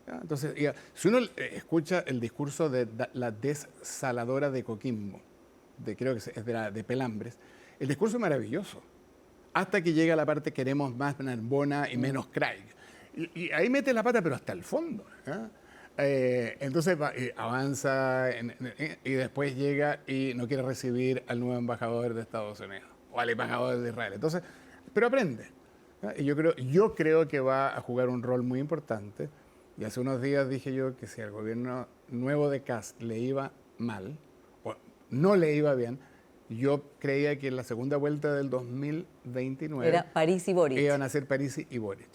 C: ¿Ya? Entonces, si uno escucha el discurso de la desaladora de Coquimbo, creo que es de Pelambres, el discurso es maravilloso, hasta que llega la parte queremos más Narbona y menos Craig. Y ahí mete la pata, pero hasta el fondo. ¿Ya? Entonces avanza y después llega y no quiere recibir al nuevo embajador de Estados Unidos o al embajador de Israel. Entonces, pero aprende. ¿Ya? Y yo creo que va a jugar un rol muy importante. Y hace unos días dije yo que si al gobierno nuevo de Kast le iba mal o no le iba bien, yo creía que en la segunda vuelta del 2029
A: era París y Boric.
C: Iban a ser Parisi y Boric.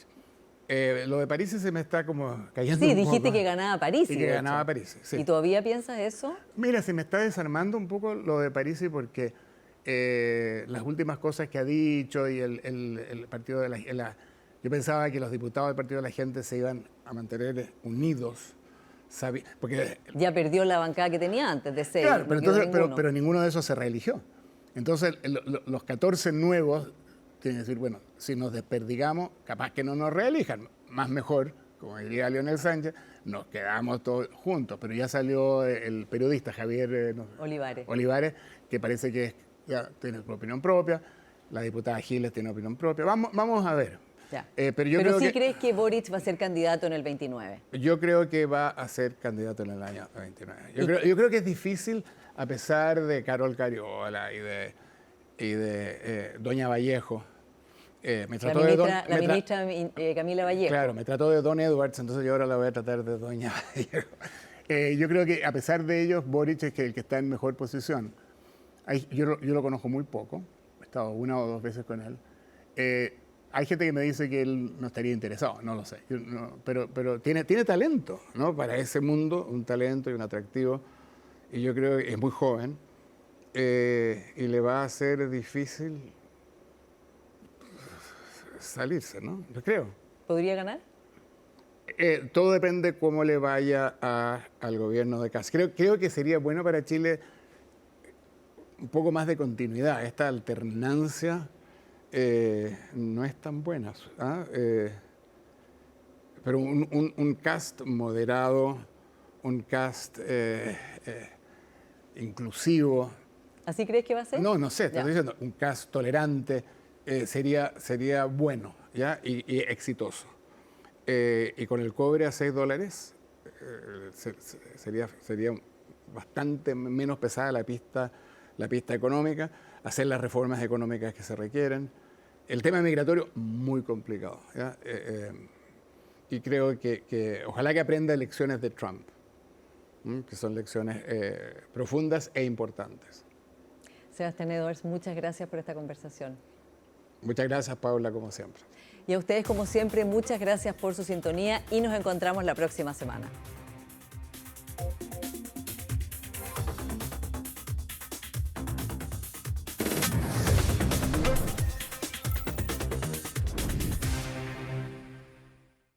C: Lo de Parisi se me está como cayendo.
A: Sí, dijiste que ganaba Parisi.
C: Y que ganaba Parisi, sí.
A: ¿Y todavía piensas eso?
C: Mira, se me está desarmando un poco lo de Parisi porque las últimas cosas que ha dicho y el partido de yo pensaba que los diputados del Partido de la Gente se iban a mantener unidos. Porque
A: ya perdió la bancada que tenía antes de ser.
C: Claro, pero ninguno de esos se reeligió. Entonces, los 14 nuevos tienen que decir, bueno, si nos desperdigamos, capaz que no nos reelijan. Más mejor, como diría Leonel Sánchez, nos quedamos todos juntos. Pero ya salió el periodista Javier Olivares, que parece que ya tiene opinión propia. La diputada Giles tiene opinión propia. Vamos a ver.
A: Pero sí crees que Boric va a ser candidato en el 29.
C: Yo creo que va a ser candidato en el año 29. Yo creo que es difícil, a pesar de Carol Cariola y de y de Doña Vallejo. Me
A: La
C: trató de
A: ministra Camila Vallejo.
C: Claro, me trató de Don Edwards, entonces yo ahora la voy a tratar de Doña Vallejo. Yo creo que a pesar de ellos, Boric es el que está en mejor posición. Yo lo conozco muy poco, he estado 1 o 2 veces con él. Hay gente que me dice que él no estaría interesado, no lo sé. Pero tiene talento, ¿no? Para ese mundo, un talento y un atractivo. Y yo creo que es muy joven y le va a ser difícil salirse, ¿no? Yo creo.
A: ¿Podría ganar?
C: Todo depende cómo le vaya al gobierno de Kast. Creo que sería bueno para Chile un poco más de continuidad. Esta alternancia no es tan buena. Pero un Kast moderado, un Kast inclusivo.
A: ¿Así crees que va a ser?
C: No sé, te estoy diciendo, un Kast tolerante sería bueno, ¿ya? Y exitoso. Y con el cobre a $6 sería bastante menos pesada la pista económica, hacer las reformas económicas que se requieren. El tema migratorio, muy complicado, ¿ya? Y creo que ojalá que aprenda lecciones de Trump, que son lecciones profundas e importantes.
A: Sebastián Edwards, muchas gracias por esta conversación.
C: Muchas gracias, Paula, como siempre.
A: Y a ustedes, como siempre, muchas gracias por su sintonía y nos encontramos la próxima semana.